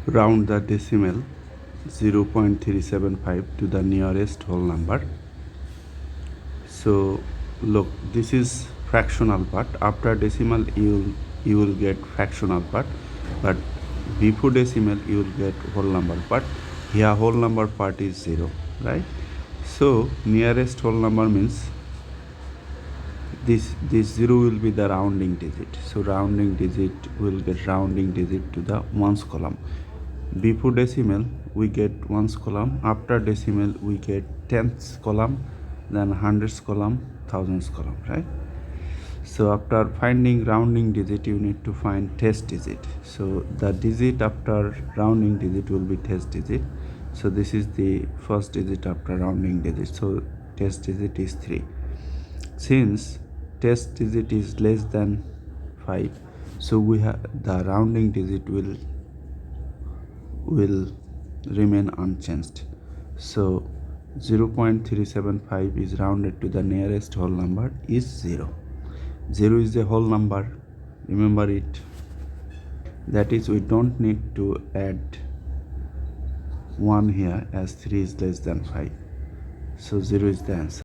Round the decimal 0.375 to the nearest whole number. So look, this is fractional part. After decimal you will get fractional part, but before decimal you will get whole number part. Here whole number part is 0, right? So nearest whole number means this 0 will be the rounding digit. So rounding digit will get rounding digit to the ones column. Before decimal we get ones column, after decimal we get tenths column, then hundreds column, thousands column, right? So after finding rounding digit you need to find test digit. So the digit after rounding digit will be test digit. So this is the first digit after rounding digit. So test digit is 3. Since test digit is less than 5, so we have the rounding digit will remain unchanged. So 0.375 is rounded to the nearest whole number is 0. 0 is a whole number, remember it. That is, we don't need to add 1 here as 3 is less than 5. So 0 is the answer.